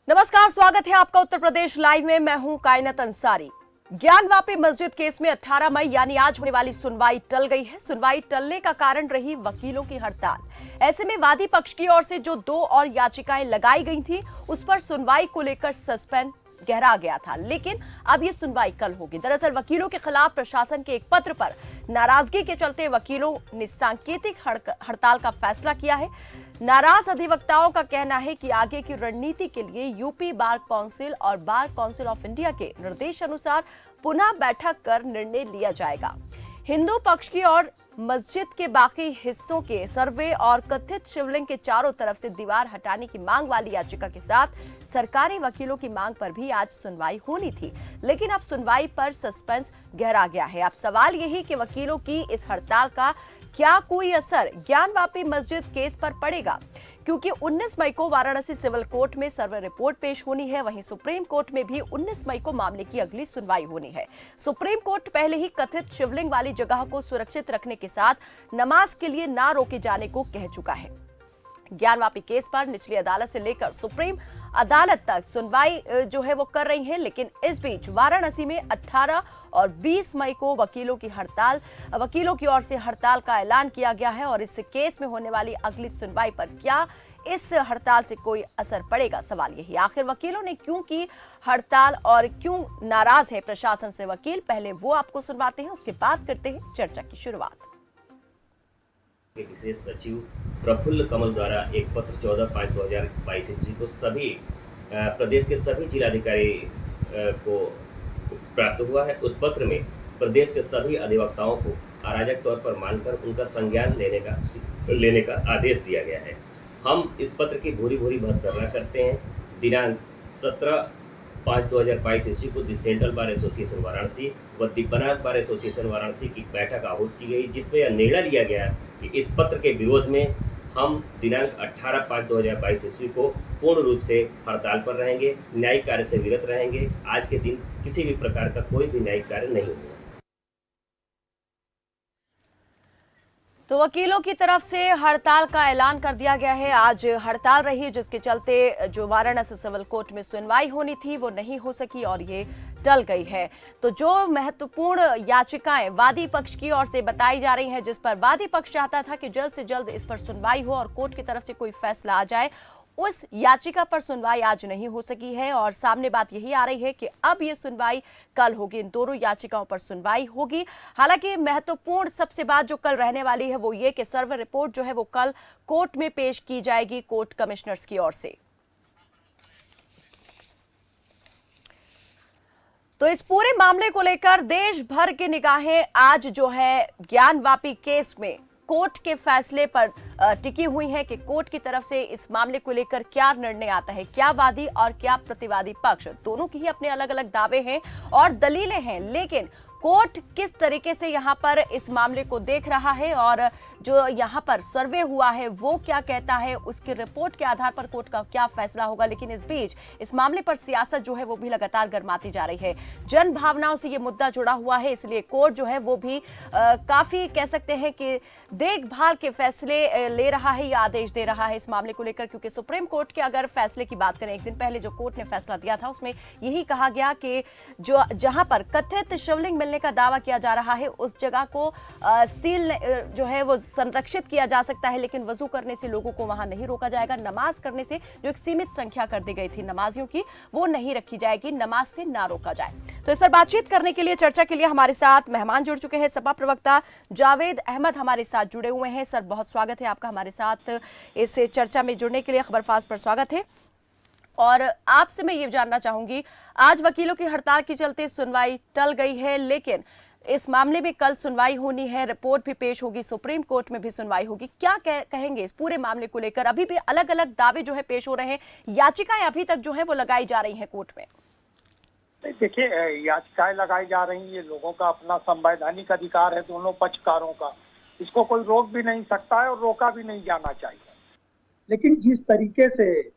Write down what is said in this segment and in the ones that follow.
नमस्कार, स्वागत है आपका उत्तर प्रदेश लाइव में। मैं हूं कायनात अंसारी। ज्ञानवापी मस्जिद केस में 18 मई यानी आज होने वाली सुनवाई टल गई है। सुनवाई टलने का कारण रही वकीलों की हड़ताल। ऐसे में वादी पक्ष की ओर से जो 2 और याचिकाएं लगाई गई थी उस पर सुनवाई को लेकर सस्पेंस गहरा गया था, लेकिन अब ये सुनवाई कल होगी। दरअसल वकीलों के खिलाफ प्रशासन के एक पत्र पर नाराजगी के चलते वकीलों ने सांकेतिक हड़ताल का फैसला किया है। नाराज अधिवक्ताओं का कहना है कि आगे की रणनीति के लिए यूपी बार काउंसिल और बार काउंसिल ऑफ इंडिया के निर्देश अनुसार पुनः बैठक कर निर्णय लिया जाएगा। हिंदू पक्ष की ओर मस्जिद के बाकी हिस्सों के सर्वे और कथित शिवलिंग के चारों तरफ से दीवार हटाने की मांग वाली याचिका के साथ सरकारी वकीलों की मांग पर भी आज सुनवाई होनी थी, लेकिन अब सुनवाई पर सस्पेंस गहरा गया है। अब सवाल यही कि वकीलों की इस हड़ताल का क्या कोई असर ज्ञानवापी मस्जिद केस पर पड़ेगा, क्योंकि 19 मई को वाराणसी सिविल कोर्ट में सर्वे रिपोर्ट पेश होनी है। वहीं सुप्रीम कोर्ट में भी 19 मई को मामले की अगली सुनवाई होनी है। सुप्रीम कोर्ट पहले ही कथित शिवलिंग वाली जगह को सुरक्षित रखने के साथ नमाज के लिए ना रोके जाने को कह चुका है। ज्ञानवापी केस पर निचली अदालत से लेकर सुप्रीम अदालत तक सुनवाई जो है वो कर रही है, लेकिन इस बीच वाराणसी में 18 और 20 मई को वकीलों की ओर से हड़ताल का ऐलान किया गया है। और इस केस में होने वाली अगली सुनवाई पर क्या इस हड़ताल से कोई असर पड़ेगा, सवाल यही। आखिर वकीलों ने क्यों की हड़ताल और क्यों नाराज है प्रशासन से वकील, पहले वो आपको सुनवाते हैं, उसके बाद करते हैं चर्चा की शुरुआत। विशेष सचिव प्रफुल्ल कमल द्वारा एक पत्र 14/5/2022 ईस्वी को सभी प्रदेश के सभी जिलाधिकारी को प्राप्त हुआ है। उस पत्र में प्रदेश के सभी अधिवक्ताओं को अराजक तौर पर मानकर उनका संज्ञान लेने का आदेश दिया गया है। हम इस पत्र की भूरी भर्त्सना करते हैं। दिनांक 17/5/2022 ईस्वी को the central bar association Varanasi व दी बनारस बार एसोसिएशन वाराणसी की बैठक आहूत की गई, जिसमें यह निर्णय लिया गया कि इस पत्र के विरोध में हम दिनांक 18/5/2022 ईस्वी को पूर्ण रूप से हड़ताल पर रहेंगे, न्यायिक कार्य से विरत रहेंगे। आज के दिन किसी भी प्रकार का कोई भी न्यायिक कार्य नहीं होगा। तो वकीलों की तरफ से हड़ताल का ऐलान कर दिया गया है। आज हड़ताल रही, जिसके चलते जो वाराणसी सिविल कोर्ट में सुनवाई होनी थी वो नहीं हो सकी और ये टल गई है। तो जो महत्वपूर्ण याचिकाएं वादी पक्ष की ओर से बताई जा रही हैं, जिस पर वादी पक्ष चाहता था कि जल्द से जल्द इस पर सुनवाई हो और कोर्ट की तरफ से कोई फैसला आ जाए, उस याचिका पर सुनवाई आज नहीं हो सकी है। और सामने बात यही आ रही है कि अब ये सुनवाई कल होगी, इन दोनों याचिकाओं पर सुनवाई होगी। हालांकि महत्वपूर्ण सबसे बात जो कल रहने वाली है वो ये कि सर्वे रिपोर्ट जो है वो कल कोर्ट में पेश की जाएगी कोर्ट कमिश्नर्स की ओर से। तो इस पूरे मामले को लेकर देश भर की निगाहें आज जो है ज्ञानवापी केस में कोर्ट के फैसले पर टिकी हुई हैं कि कोर्ट की तरफ से इस मामले को लेकर क्या निर्णय आता है। क्या वादी और क्या प्रतिवादी पक्ष, दोनों की ही अपने अलग अलग दावे हैं और दलीलें हैं, लेकिन कोर्ट किस तरीके से यहां पर इस मामले को देख रहा है और जो यहां पर सर्वे हुआ है वो क्या कहता है, उसकी रिपोर्ट के आधार पर कोर्ट का क्या फैसला होगा। लेकिन इस बीच इस मामले पर सियासत जो है वो भी लगातार गर्माती जा रही है। जन भावनाओं से ये मुद्दा जुड़ा हुआ है, इसलिए कोर्ट जो है वो भी काफी कह सकते हैं कि देखभाल के फैसले ले रहा है या आदेश दे रहा है इस मामले को लेकर। क्योंकि सुप्रीम कोर्ट के अगर फैसले की बात करें, एक दिन पहले जो कोर्ट ने फैसला दिया था उसमें यही कहा गया कि जो जहां पर कथित शिवलिंग मिलने का दावा किया जा रहा है उस जगह को सील जो है वो संरक्षित किया जा सकता है, लेकिन वजू करने से लोगों को वहां नहीं रोका जाएगा। नमाज करने से जो एक सीमित संख्या कर दी गई थी नमाजियों की वो नहीं रखी जाएगी, नमाज से ना रोका जाए। तो इस पर बातचीत करने के लिए, चर्चा के लिए हमारे साथ मेहमान जुड़ चुके हैं। सपा प्रवक्ता जावेद अहमद हमारे साथ जुड़े हुए हैं। सर, बहुत स्वागत है आपका हमारे साथ इस चर्चा में जुड़ने के लिए। खबरफाज पर स्वागत है। और आपसे मैं ये जानना चाहूंगी, आज वकीलों की हड़ताल के चलते सुनवाई टल गई है, लेकिन इस मामले में कल सुनवाई होनी है, रिपोर्ट भी पेश होगी, सुप्रीम कोर्ट में भी सुनवाई होगी। क्या कहेंगे इस पूरे मामले को लेकर? अभी भी अलग अलग दावे जो है पेश हो रहे हैं, याचिकाएं अभी तक जो है वो लगाई जा रही हैं कोर्ट में। देखिए, याचिकाएं लगाई जा रही हैं, ये लोगों का अपना संवैधानिक अधिकार है, दोनों पक्षकारों का। इसको कोई रोक भी नहीं सकता है और रोका भी नहीं जाना चाहिए। लेकिन जिस तरीके से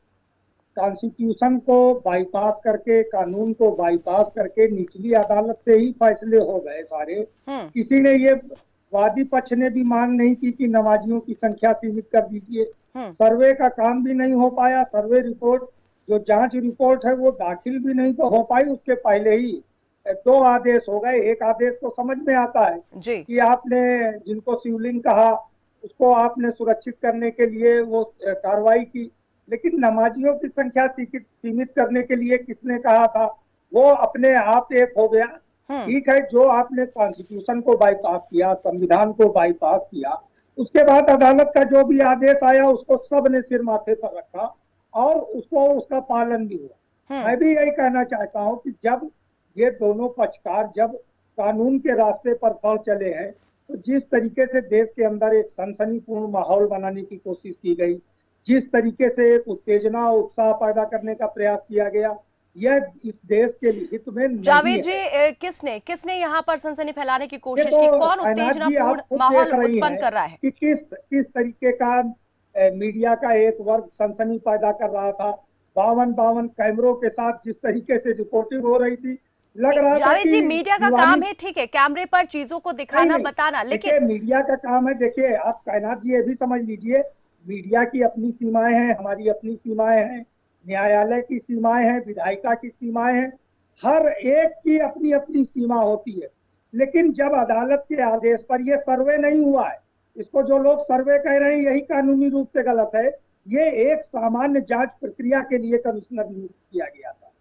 कॉन्स्टिट्यूशन को बाईपास करके, कानून को बाईपास करके निचली अदालत से ही फैसले हो गए सारे, किसी ने ये वादी पक्ष ने भी मांग नहीं की कि नमाजियों की संख्या सीमित कर दीजिए। सर्वे का काम भी नहीं हो पाया, सर्वे रिपोर्ट जो जांच रिपोर्ट है वो दाखिल भी नहीं तो हो पाई, उसके पहले ही 2 आदेश हो गए। एक आदेश तो समझ में आता है जी। कि आपने जिनको शिवलिंग कहा उसको आपने सुरक्षित करने के लिए वो कार्रवाई की, लेकिन नमाजियों की संख्या सीमित करने के लिए किसने कहा था, वो अपने आप एक हो गया। ठीक है, जो आपने कॉन्स्टिट्यूशन को बाईपास किया, संविधान को बाईपास किया, उसके बाद अदालत का जो भी आदेश आया उसको सब ने सिर माथे पर रखा और उसको उसका पालन भी हुआ। मैं भी यही कहना चाहता हूं कि जब ये दोनों पक्षकार जब कानून के रास्ते पर बढ़ चले हैं, तो जिस तरीके से देश के अंदर एक सनसनीपूर्ण माहौल बनाने की कोशिश की गई, जिस तरीके से एक उत्तेजना उत्साह पैदा करने का प्रयास किया गया, यह इस देश के हित में नहीं जावेद जी, है। किसने यहाँ पर सनसनी फैलाने की कोशिश तो की? कौन कायनात जी, आप उत्तेजनापूर्ण खुद माहौल देख रही उत्पन्न हैं कर रहा है? कि किस तरीके का मीडिया का एक वर्ग सनसनी पैदा कर रहा था। 52 कैमरों के साथ जिस तरीके से रिपोर्टिंग हो रही थी, लग रहा था जावेद कि जी, मीडिया का दीवानी। काम है, ठीक है, कैमरे पर चीजों को दिखाना, नहीं, बताना, देखिए लेकिन मीडिया का काम है। देखिए आप कायनात जी ये भी समझ लीजिए, मीडिया की अपनी सीमाएं हैं, हमारी अपनी सीमाएं हैं, न्यायालय की सीमाएं हैं, विधायिका की सीमाएं हैं, हर एक की अपनी अपनी सीमा होती है। लेकिन जब अदालत के आदेश पर यह सर्वे नहीं हुआ है, इसको जो लोग सर्वे कह रहे हैं यही कानूनी रूप से गलत है। ये एक सामान्य जांच प्रक्रिया के लिए कमिश्नर नियुक्त किया गया था।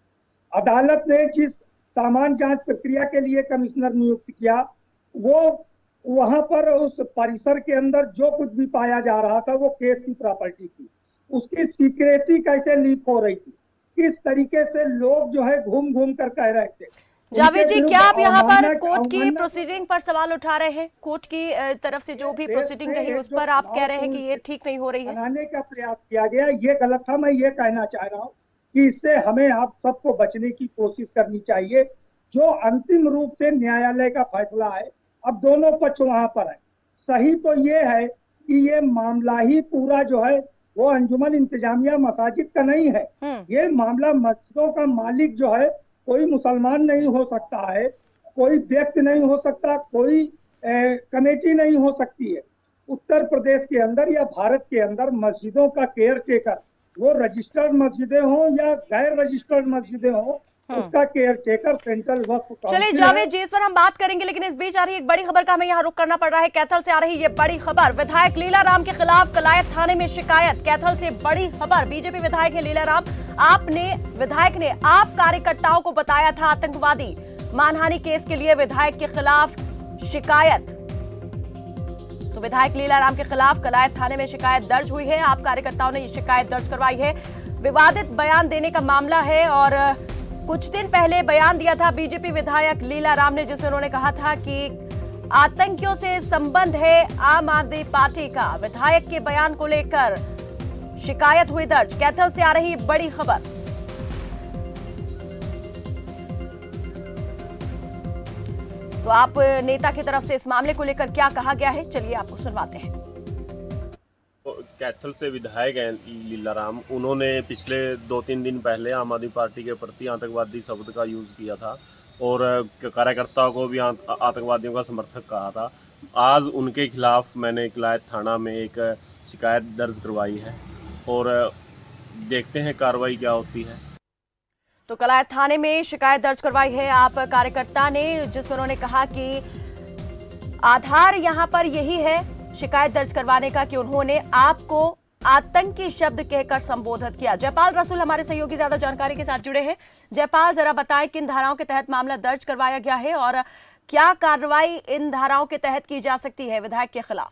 अदालत ने जिस सामान्य जांच प्रक्रिया के लिए कमिश्नर नियुक्त किया, वो वहां पर उस परिसर के अंदर जो कुछ भी पाया जा रहा था वो केस की प्रॉपर्टी थी। उसकी सीक्रेसी कैसे लीक हो रही थी, किस तरीके से लोग जो है घूम घूम कर कह रहे थे। जावेद जी, क्या आप यहाँ पर कोर्ट की प्रोसीडिंग पर सवाल उठा रहे हैं? कोर्ट की तरफ से जो भी प्रोसीडिंग रही उस पर आप कह रहे हैं कि ये ठीक नहीं हो रही है? बनाने का प्रयास किया गया, ये गलत था। मैं ये कहना चाह रहा हूँ कि इससे हमें आप सबको बचने की कोशिश करनी चाहिए। जो अंतिम रूप से न्यायालय का फैसला है, अब दोनों पक्ष वहां पर है। सही तो ये है कि ये मामला ही पूरा जो है वो अंजुमन इंतजामिया मसाजिद का नहीं है। ये मामला मस्जिदों का मालिक जो है कोई मुसलमान नहीं हो सकता है, कोई व्यक्ति नहीं हो सकता, कोई कमेटी नहीं हो सकती है। उत्तर प्रदेश के अंदर या भारत के अंदर मस्जिदों का केयर टेकर, वो रजिस्टर्ड मस्जिदें हो या गैर रजिस्टर्ड मस्जिदें हो, उसका केयर टेकर सेंट्रल वक्फ काउंसिल। चलिए जावेद जी, इस पर हम बात करेंगे, लेकिन इस बीच आ रही एक बड़ी खबर का हमें यहाँ रुक करना पड़ रहा है। कैथल से आ रही ये बड़ी खबर, विधायक लीलाराम के खिलाफ कलायत थाने में शिकायत। कैथल से बड़ी खबर, बीजेपी विधायक है लीलाराम। विधायक ने आप कार्यकर्ताओं को बताया था आतंकवादी। मानहानि केस के लिए विधायक के खिलाफ शिकायत। तो विधायक लीलाराम के खिलाफ कलायत थाने में शिकायत दर्ज हुई है। आप कार्यकर्ताओं ने ये शिकायत दर्ज करवाई है। विवादित बयान देने का मामला है और कुछ दिन पहले बयान दिया था बीजेपी विधायक लीलाराम ने, जिसमें उन्होंने कहा था कि आतंकियों से संबंध है आम आदमी पार्टी का। विधायक के बयान को लेकर शिकायत हुई दर्ज। कैथल से आ रही बड़ी खबर। तो आप नेता की तरफ से इस मामले को लेकर क्या कहा गया है, चलिए आपको सुनवाते हैं। कैथल से विधायक हैं लीलाराम, उन्होंने पिछले 2-3 दिन पहले आम आदमी पार्टी के प्रति आतंकवादी शब्द का यूज़ किया था और कार्यकर्ताओं को भी आतंकवादियों का समर्थक कहा था। आज उनके खिलाफ मैंने कलायत थाना में एक शिकायत दर्ज करवाई है और देखते हैं कार्रवाई क्या होती है। तो कलायत थाने में शिकायत दर्ज करवाई है आप कार्यकर्ता ने, जिसमें उन्होंने कहा कि आधार यहां पर यही है शिकायत दर्ज करवाने का कि उन्होंने आपको आतंकी शब्द कहकर संबोधित किया। जयपाल रसूल हमारे सहयोगी ज्यादा जानकारी के साथ जुड़े हैं। जयपाल, जरा बताएं किन धाराओं के तहत मामला दर्ज करवाया गया है और क्या कार्रवाई इन धाराओं के तहत की जा सकती है विधायक के खिलाफ?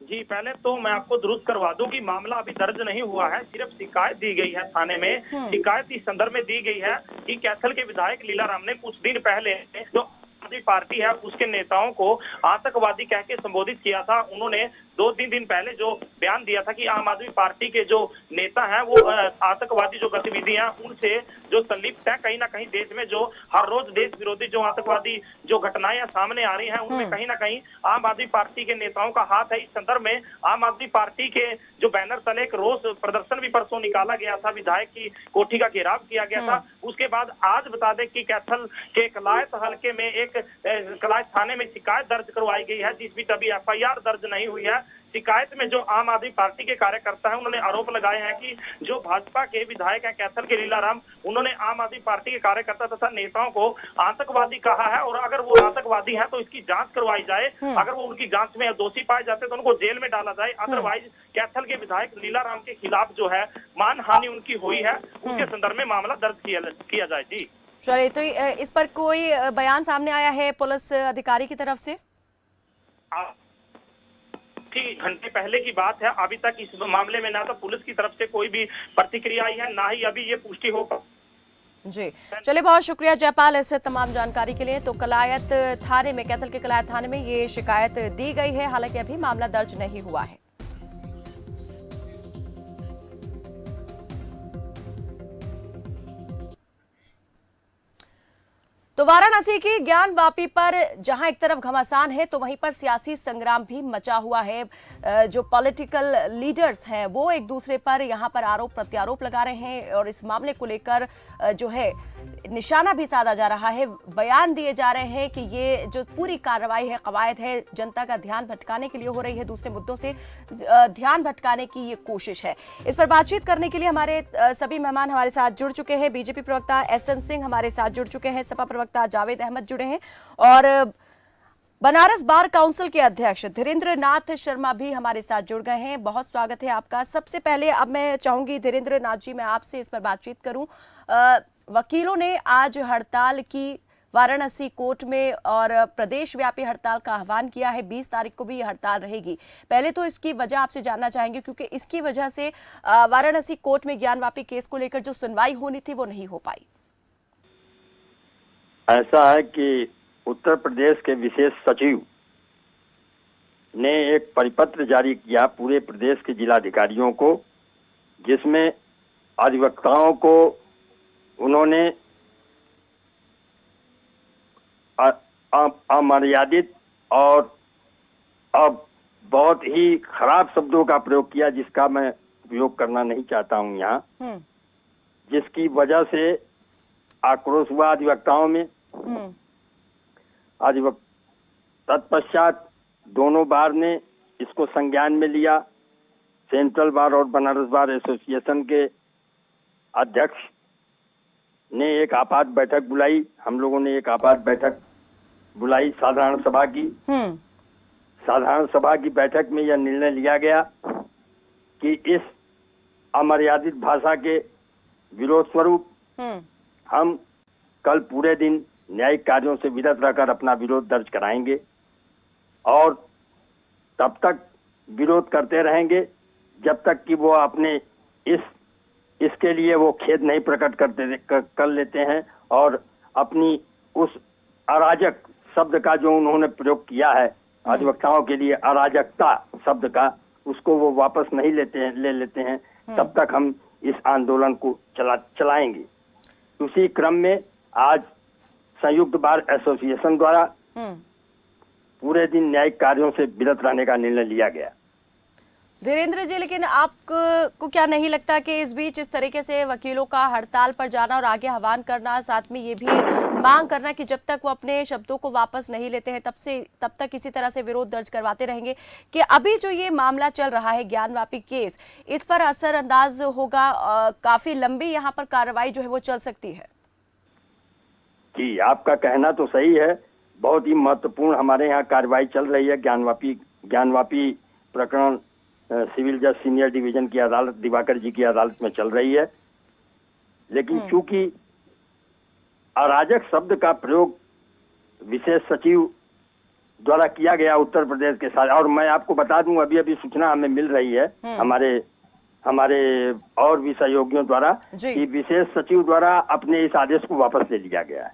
जी, पहले तो मैं आपको दुरुस्त करवा दूं कि मामला अभी दर्ज नहीं हुआ है, सिर्फ शिकायत दी गई है थाने में। शिकायत इस संदर्भ में दी गई है कि कैथल के विधायक लीलाराम ने कुछ दिन पहले जो आदमी पार्टी है उसके नेताओं को आतंकवादी कह के संबोधित किया था। उन्होंने 2-3 दिन पहले जो बयान दिया था कि आम आदमी पार्टी के जो नेता हैं वो आतंकवादी जो गतिविधियां उनसे जो संलिप्त है, कहीं ना कहीं देश में जो हर रोज देश विरोधी जो आतंकवादी जो घटनाएं सामने आ रही हैं उनमें कहीं ना कहीं आम आदमी पार्टी के नेताओं का हाथ है। इस संदर्भ में आम आदमी पार्टी के जो बैनर तले एक रोष प्रदर्शन भी परसों निकाला गया था, विधायक की कोठी का घेराव किया गया था। उसके बाद आज बता दें कि कैथल के कलायत हल्के में एक कलायत थाने में शिकायत दर्ज करवाई गई है, जिस बीच अभी FIR दर्ज नहीं हुई है। शिकायत में जो आम आदमी पार्टी के कार्यकर्ता हैं, उन्होंने आरोप लगाए हैं कि जो भाजपा के विधायक हैं कैथल के लीलाराम, उन्होंने आम आदमी पार्टी के कार्यकर्ता तथा नेताओं को आतंकवादी कहा है, और अगर वो आतंकवादी है तो इसकी जांच करवाई जाए। अगर वो उनकी जांच में दोषी पाए जाते तो उनको जेल में डाला जाए। अदरवाइज कैथल के विधायक लीलाराम के खिलाफ जो है मानहानि उनकी हुई है, उसके संदर्भ में मामला दर्ज किया जाए। जी चलिए, तो इस पर कोई बयान सामने आया है पुलिस अधिकारी की तरफ से? घंटे पहले की बात है, अभी तक इस मामले में ना तो पुलिस की तरफ से कोई भी प्रतिक्रिया आई है, ना ही अभी ये पुष्टि हो। जी चलिए, बहुत शुक्रिया जयपाल इस तमाम जानकारी के लिए। तो कलायत थाने में, कैथल के कलायत थाने में ये शिकायत दी गई है, हालांकि अभी मामला दर्ज नहीं हुआ है। तो वाराणसी की ज्ञान वापी पर जहां एक तरफ घमासान है, तो वहीं पर सियासी संग्राम भी मचा हुआ है। जो पॉलिटिकल लीडर्स हैं वो एक दूसरे पर यहां पर आरोप प्रत्यारोप लगा रहे हैं, और इस मामले को लेकर जो है निशाना भी साधा जा रहा है। बयान दिए जा रहे हैं कि ये जो पूरी कार्रवाई है, कवायद है, जनता का ध्यान भटकाने के लिए हो रही है, दूसरे मुद्दों से ध्यान भटकाने की ये कोशिश है। इस पर बातचीत करने के लिए हमारे सभी मेहमान हमारे साथ जुड़ चुके हैं। बीजेपी प्रवक्ता SN सिंह हमारे साथ जुड़ चुके हैं, सपा प्रवक्ता जावेद अहमद जुड़े हैं, और बनारस बार काउंसिल के अध्यक्ष धीरेन्द्र नाथ शर्मा भी हमारे साथ जुड़ गए हैं। बहुत स्वागत है आपका। सबसे पहले अब मैं चाहूंगी धीरेन्द्र नाथ जी, मैं आपसे इस पर बातचीत करूं। वकीलों ने आज हड़ताल की वाराणसी कोर्ट में, और प्रदेश व्यापी हड़ताल का आह्वान किया है। 20 तारीख को भी ये हड़ताल रहेगी। पहले तो इसकी वजह आपसे जानना चाहेंगे, क्योंकि इसकी वजह से वाराणसी कोर्ट में ज्ञानवापी केस को लेकर जो सुनवाई होनी थी वो नहीं हो पाई। ऐसा है कि उत्तर प्रदेश के विशेष सचिव ने एक परिपत्र जारी किया पूरे प्रदेश के जिलाधिकारियों को, जिसमें अधिवक्ताओं को उन्होंने अमर्यादित और अब बहुत ही खराब शब्दों का प्रयोग किया, जिसका मैं उपयोग करना नहीं चाहता हूं यहाँ, जिसकी वजह से आक्रोश हुआ अधिवक्ताओं में। तत्पश्चात दोनों बार ने इसको संज्ञान में लिया। सेंट्रल बार और बनारस बार एसोसिएशन के अध्यक्ष ने एक आपात बैठक बुलाई, हम लोगों ने एक आपात बैठक बुलाई साधारण सभा की। साधारण सभा की बैठक में यह निर्णय लिया गया कि इस अमर्यादित भाषा के विरोध स्वरूप हम कल पूरे दिन न्यायिक कार्यों से विरत रहकर अपना विरोध दर्ज कराएंगे, और तब तक विरोध करते रहेंगे जब तक कि वो अपने इसके लिए वो खेद नहीं प्रकट कर लेते हैं, और अपनी उस अराजक शब्द का जो उन्होंने प्रयोग किया है अधिवक्ताओं के लिए, अराजकता शब्द का, उसको वो वापस नहीं ले लेते हैं, तब तक हम इस आंदोलन को चलाएंगे। उसी क्रम में आज संयुक्त बार एसोसिएशन द्वारा पूरे दिन न्यायिक कार्यों से विरत रहने का निर्णय लिया गया। धीरेन्द्र जी, लेकिन आपको क्या नहीं लगता कि इस बीच इस तरीके से वकीलों का हड़ताल पर जाना और आगे आह्वान करना, साथ में ये भी मांग करना कि जब तक वो अपने शब्दों को वापस नहीं लेते हैं तब तक इसी तरह से विरोध दर्ज करवाते रहेंगे, कि अभी जो ये मामला चल रहा है ज्ञानवापी केस, इस पर असरअंदाज होगा, काफी लंबी यहाँ पर कार्रवाई जो है वो चल सकती है? जी, आपका कहना तो सही है। बहुत ही महत्वपूर्ण हमारे यहाँ कार्रवाई चल रही है। ज्ञानवापी प्रकरण सिविल जज सीनियर डिवीजन की अदालत दिवाकर जी की अदालत में चल रही है, लेकिन चूंकि अराजक शब्द का प्रयोग विशेष सचिव द्वारा किया गया उत्तर प्रदेश के साथ, और मैं आपको बता दूं अभी सूचना हमें मिल रही है हमारे और भी सहयोगियों द्वारा कि विशेष सचिव द्वारा अपने इस आदेश को वापस ले लिया गया है।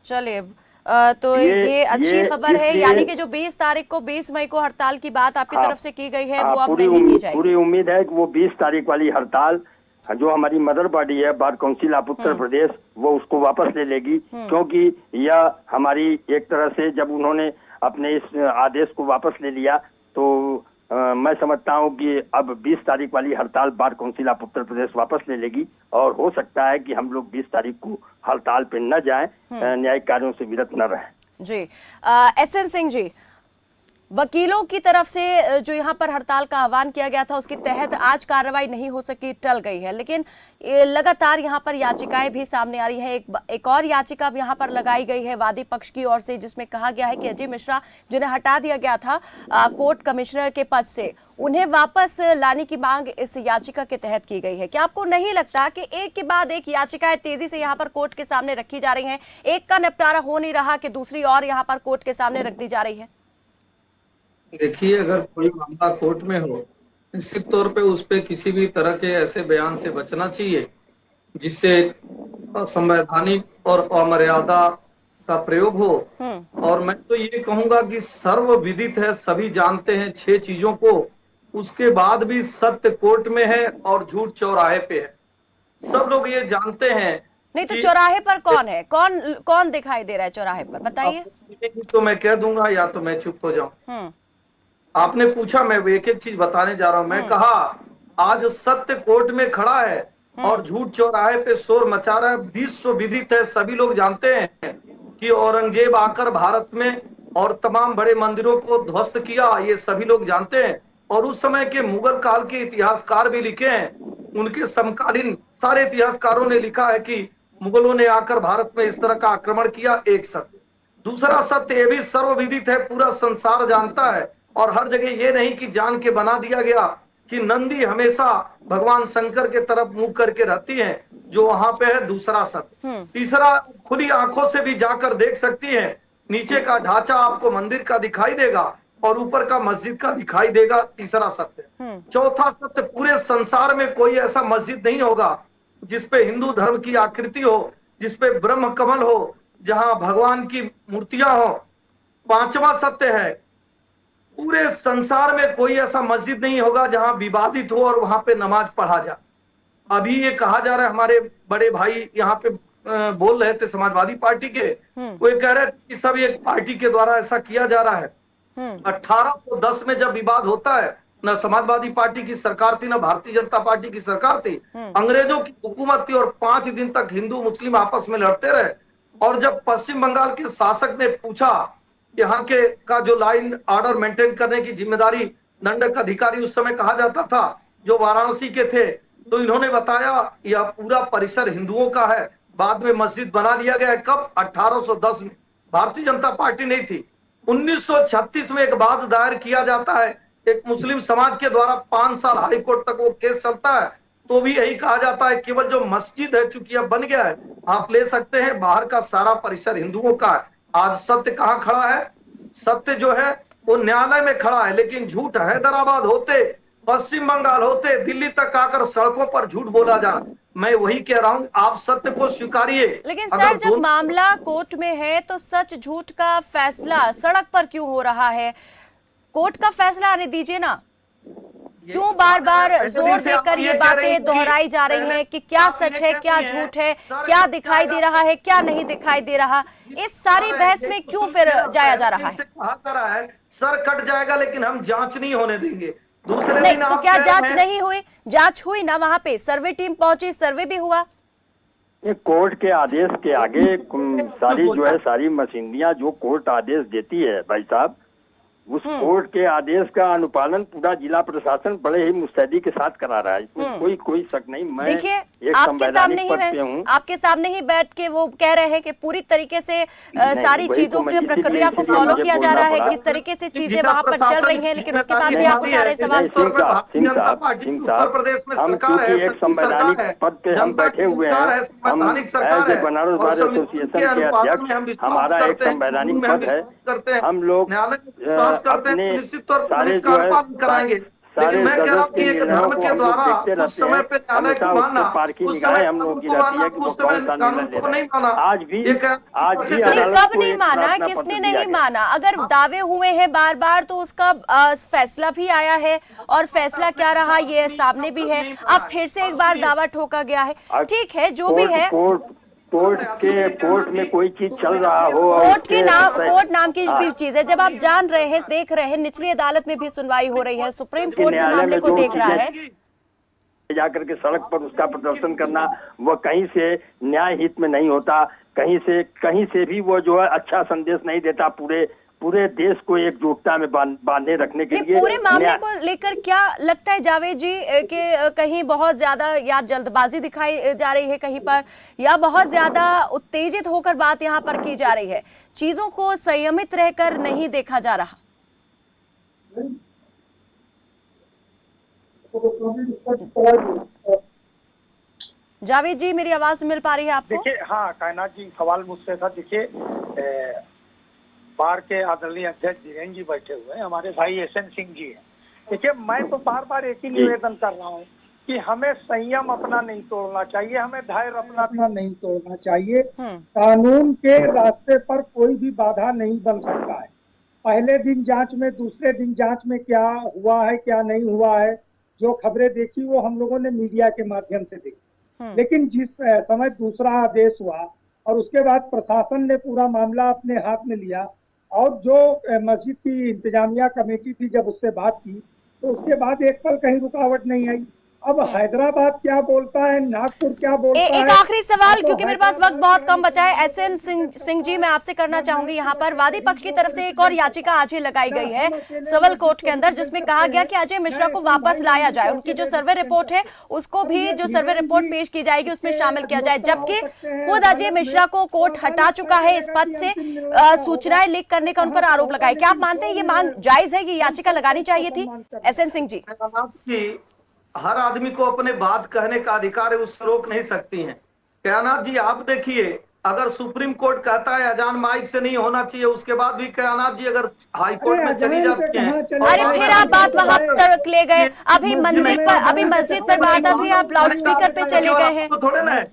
चलिए, तो ये अच्छी खबर है, यानी कि जो 20 तारीख को 20 मई को हड़ताल की बात आपकी तरफ से की गई है वो अब नहीं की जाएगी। पूरी उम्मीद है कि वो 20 तारीख वाली हड़ताल जो हमारी मदर बॉडी है bar council of Uttar Pradesh, वो उसको वापस ले लेगी, क्योंकि यह हमारी एक तरह से जब उन्होंने अपने इस आदेश को वापस ले लिया तो मैं समझता हूं कि अब 20 तारीख वाली हड़ताल bar council of Uttar Pradesh वापस ले लेगी, और हो सकता है कि हम लोग 20 तारीख को हड़ताल पे न जाएं, न्यायिक कार्यों से विरत न रहें। जी। एसएन सिंह जी, वकीलों की तरफ से जो यहाँ पर हड़ताल का आह्वान किया गया था उसके तहत आज कार्रवाई नहीं हो सकी, टल गई है, लेकिन लगातार यहाँ पर याचिकाएं भी सामने आ रही हैं। एक और याचिका यहाँ पर लगाई गई है वादी पक्ष की ओर से, जिसमें कहा गया है कि अजय मिश्रा जिन्हें हटा दिया गया था कोर्ट कमिश्नर के पद से, उन्हें वापस लाने की मांग इस याचिका के तहत की गई है। क्या आपको नहीं लगता कि एक के बाद एक याचिकाएं तेजी से यहाँ पर कोर्ट के सामने रखी जा रही हैं, एक का निपटारा हो नहीं रहा कि दूसरी और यहाँ पर कोर्ट के सामने रख दी जा रही है? देखिए, अगर कोई मामला कोर्ट में हो, निश्चित तौर पे उस पे किसी भी तरह के ऐसे बयान से बचना चाहिए जिससे असंवैधानिक और अमर्यादा का प्रयोग हो। और मैं तो ये कहूंगा कि सर्वविदित है, सभी जानते हैं 6 चीजों को, उसके बाद भी सत्य कोर्ट में है और झूठ चौराहे पे है। सब लोग ये जानते हैं। नहीं तो चौराहे पर कौन है? कौन दिखाई दे रहा है चौराहे पर, बताइए। तो मैं कह दूंगा या तो मैं चुप हो जाऊं। आपने पूछा, मैं एक एक चीज बताने जा रहा हूं। मैं कहा आज सत्य कोर्ट में खड़ा है और झूठ चौराहे पे शोर मचा रहा है। विश्वविदित है, सभी लोग जानते हैं कि औरंगजेब आकर भारत में और तमाम बड़े मंदिरों को ध्वस्त किया, ये सभी लोग जानते हैं। और उस समय के मुगल काल के इतिहासकार भी लिखे हैं, उनके समकालीन सारे इतिहासकारों ने लिखा है कि मुगलों ने आकर भारत में इस तरह का आक्रमण किया। एक सत्य। दूसरा सत्य ये भी सर्वविदित है, पूरा संसार जानता है और हर जगह ये नहीं कि जान के बना दिया गया कि नंदी हमेशा भगवान शंकर के तरफ मुंह करके रहती है, जो वहां पे है। दूसरा सत्य। तीसरा, खुली आंखों से भी जाकर देख सकती है, नीचे का ढांचा आपको मंदिर का दिखाई देगा और ऊपर का मस्जिद का दिखाई देगा। तीसरा सत्य। चौथा सत्य, पूरे संसार में कोई ऐसा मस्जिद नहीं होगा जिसपे हिंदू धर्म की आकृति हो, जिसपे ब्रह्म कमल हो, जहां भगवान की मूर्तियां हो। पांचवा सत्य है, पूरे संसार में कोई ऐसा मस्जिद नहीं होगा जहां विवादित हो और वहां पे नमाज पढ़ा जाए। अभी ये कहा जा रहा है, हमारे बड़े भाई यहाँ पे बोल रहे थे समाजवादी पार्टी के, वो ये कह रहे थे कि सब एक पार्टी के द्वारा ऐसा किया जा रहा है। 1810 में जब विवाद होता है, न समाजवादी पार्टी की सरकार थी, न भारतीय जनता पार्टी की सरकार थी, अंग्रेजों की हुकूमत थी और 5 दिन तक हिंदू मुस्लिम आपस में लड़ते रहे। और जब पश्चिम बंगाल के शासक ने पूछा, यहाँ के का जो लाइन ऑर्डर मेंटेन करने की जिम्मेदारी दंडक अधिकारी उस समय कहा जाता था, जो वाराणसी के थे, तो इन्होंने बताया यह पूरा परिसर हिंदुओं का है। बाद में मस्जिद बना लिया गया। कब? 1810 में। भारतीय जनता पार्टी नहीं थी। 1936 में एक वाद दायर किया जाता है एक मुस्लिम समाज के द्वारा, 5 साल हाई कोर्ट तक वो केस चलता है, तो भी यही कहा जाता है केवल जो मस्जिद है, चूंकि अब बन गया है, आप ले सकते हैं, बाहर का सारा परिसर हिंदुओं का है। आज सत्य कहाँ खड़ा है? सत्य जो है वो न्यायालय में खड़ा है, लेकिन झूठ हैदराबाद होते, पश्चिम बंगाल होते, दिल्ली तक आकर सड़कों पर झूठ बोला जा रहा। मैं वही कह रहा हूँ, आप सत्य को स्वीकारिए। लेकिन सर, जब मामला कोर्ट में है तो सच झूठ का फैसला सड़क पर क्यों हो रहा है? कोर्ट का फैसला आने दीजिए ना। क्यों बार बार जोर देकर ये बातें दोहराई जा रही हैं कि क्या सच है, क्या झूठ है, क्या दिखाई दे रहा है, क्या नहीं दिखाई दे रहा? इस सारी बहस में क्यों फिर जाया जा रहा है? कहा जा रहा है सर कट जाएगा, लेकिन हम जांच नहीं होने देंगे। दूसरे नहीं, दिन तो क्या जांच नहीं हुई? जांच हुई ना, वहां पे सर्वे टीम पहुंची, सर्वे भी हुआ। ये कोर्ट के आदेश के आगे सारी जो है सारी मशीनरियां जो कोर्ट आदेश देती है भाई साहब, उस कोर्ट के आदेश का अनुपालन पूरा जिला प्रशासन बड़े ही मुस्तैदी के साथ करा रहा है। इसमें कोई शक नहीं। मैं देखिए, एक आपके सामने ही आपके सामने ही बैठ के वो कह रहे हैं कि पूरी तरीके से सारी चीजों की प्रक्रिया को फॉलो किया जा रहा है, किस तरीके से चीजें वहां पर चल रही हैं, लेकिन उसके बाद भी आप उठा रहे सवाल। हम क्योंकि एक संवैधानिक पद पे हम बैठे हुए हैं, हम एज बनारस बार एसोसिएशन के अध्यक्ष, हमारा एक संवैधानिक पद है। हम लोग अपने सारे जो है कराएंगे, लेकिन मैं कह रहा हूँ कि एक धर्म के द्वारा उस समय पे न्यायालय को मानना, उस समय हम लोगों की को मानना, रहती है उस समय कानून को नहीं माना। आज भी कब नहीं माना? किसने नहीं माना? अगर दावे हुए हैं बार बार तो उसका फैसला भी आया है, और फैसला क्या रहा ये सामने भी है। अब फिर से एक बार दावा ठोका गया है। ठीक है, जो भी है, कोर्ट में कोई चीज चल रहा हो, कोर्ट नाम की भी चीज है। जब आप जान रहे हैं, देख रहे हैं, निचली अदालत में भी सुनवाई हो रही है, सुप्रीम कोर्ट के मामले को देख रहा है। जाकर के सड़क पर उसका प्रदर्शन करना, वह कहीं से न्याय हित में नहीं होता, कहीं से भी वो जो है अच्छा संदेश नहीं देता पूरे देश को एकजुटता में बांधे रखने के लिए। पूरे मामले को लेकर क्या लगता है जावेद जी कि कहीं बहुत ज्यादा या जल्दबाजी दिखाई जा रही है कहीं पर, या बहुत ज्यादा उत्तेजित होकर बात यहाँ पर की जा रही है, चीजों को संयमित रहकर नहीं देखा जा रहा? जावेद जी, मेरी आवाज मिल पा रही है आपको? देखिए, हाँ कायनात जी, सवाल मुझसे था। देखिए, बार के आदरणीय अध्यक्ष धीरेन्द्र जी बैठे हुए हैं, हमारे भाई एसएन सिंह जी हैं। देखिए, मैं तो बार बार एक ही निवेदन कर रहा हूँ कि हमें संयम अपना नहीं तोड़ना चाहिए, हमें धैर्य अपना नहीं तोड़ना चाहिए। कानून के रास्ते पर कोई भी बाधा नहीं बन सकता है। पहले दिन जांच में, दूसरे दिन जांच में क्या हुआ है क्या नहीं हुआ है, जो खबरें देखी वो हम लोगों ने मीडिया के माध्यम से देखी। लेकिन जिस समय दूसरा आदेश हुआ और उसके बाद प्रशासन ने पूरा मामला अपने हाथ में लिया और जो मस्जिद की इंतजामिया कमेटी थी, जब उससे बात की तो उसके बाद एक पल कहीं रुकावट नहीं आई। अब हैदराबाद क्या बोलता है, नागपुर क्या बोलता है। एक आखिरी सवाल, क्योंकि मेरे पास वक्त बहुत कम बचा है, एसएन सिंह जी मैं आपसे करना चाहूंगी। यहाँ पर वादी पक्ष की तरफ से एक और याचिका आज ही लगाई गई है सिविल कोर्ट के अंदर, जिसमें कहा गया कि अजय मिश्रा को वापस लाया जाए, उनकी जो सर्वे रिपोर्ट है उसको भी, जो सर्वे रिपोर्ट पेश की जाएगी उसमें शामिल किया जाए, जबकि खुद अजय मिश्रा को कोर्ट हटा चुका है इस पद से, सूचनाएं लीक करने का उन पर आरोप लगाए। क्या आप मानते हैं ये मांग जायज है, ये याचिका लगानी चाहिए थी? एसएन सिंह जी, हर आदमी को अपने बात कहने का अधिकार है, उससे रोक नहीं सकती हैं। कयानाथ जी, आप देखिए, अगर सुप्रीम कोर्ट कहता है अजान माइक से नहीं होना चाहिए, उसके बाद भी कयानाथ जी अगर हाई कोर्ट में चली जाती हैं, अरे फिर आप बात वहां तक ले गए, अभी मंदिर पर, अभी मस्जिद पर बात, अभी आप लाउड स्पीकर पे चले गए हैं।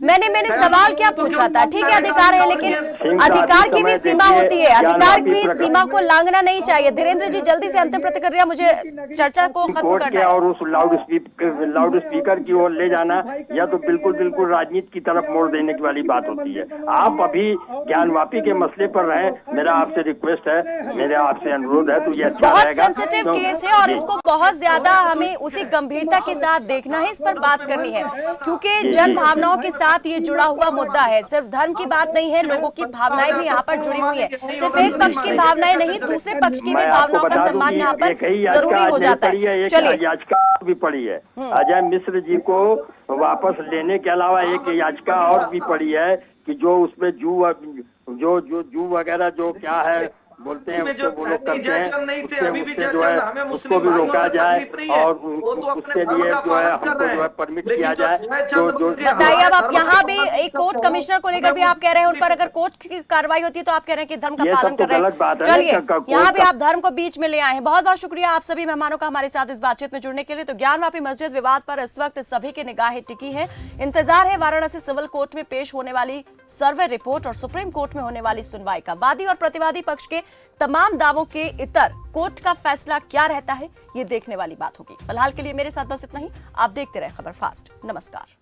मैंने सवाल क्या पूछा था? ठीक है, अधिकार है, लेकिन अधिकार की भी सीमा होती है, अधिकार की सीमा को लांघना नहीं चाहिए। धीरेन्द्र जी, जल्दी से अंतिम प्रतिक्रिया, मुझे चर्चा को खत्म करना है। और उस लाउड स्पीकर की ओर ले जाना या तो बिल्कुल राजनीति की तरफ मोड़ देने की वाली बात होती है। आप अभी ज्ञानवापी के मसले पर रहें, मेरा आपसे रिक्वेस्ट है, मेरे आपसे अनुरोध है, तो ये अच्छा रहेगा। बहुत सेंसिटिव केस है और इसको बहुत ज्यादा हमें उसी गंभीरता के साथ देखना है, इस पर बात करनी है, क्योंकि जन भावनाओं के साथ ये जुड़ा हुआ मुद्दा है। सिर्फ धर्म की बात नहीं है, लोगों की भावनाएं भी यहाँ पर जुड़ी हुई है। सिर्फ एक पक्ष की भावनाएं नहीं, दूसरे पक्ष की भी भावनाओं का सम्मान यहाँ पर जरूरी हो जाता है। चलिए, याचिका भी पड़ी है, अजय मिश्र जी को वापस लेने के अलावा एक याचिका और भी पड़ी है कि जो उसमें जू वगैरह जो क्या है बोलते हैं, उसको वो लोग करते हैं, जो है उसको भी रोका जाए और उसके लिए जो है हमको जो है परमिट किया जाए। बताइए, अब आप यहाँ भी एक कोर्ट कमिश्नर को लेकर भी आप कह रहे हैं, उन पर अगर कोर्ट की कार्रवाई होती है तो आप कह रहे हैं कि धर्म का पालन कर रहे हैं। चलिए, यहाँ भी आप धर्म को बीच में ले आए हैं। बहुत बहुत शुक्रिया आप सभी मेहमानों का हमारे साथ इस बातचीत में जुड़ने के लिए। तो ज्ञानवापी मस्जिद विवाद पर इस वक्त सभी की निगाहें टिकी है। इंतजार है वाराणसी सिविल कोर्ट में पेश होने वाली सर्वे रिपोर्ट और सुप्रीम कोर्ट में होने वाली सुनवाई का। वादी और प्रतिवादी पक्ष के तमाम दावों के इतर कोर्ट का फैसला क्या रहता है, ये देखने वाली बात होगी। फिलहाल के लिए मेरे साथ बस इतना ही। आप देखते रहे खबर फास्ट। नमस्कार।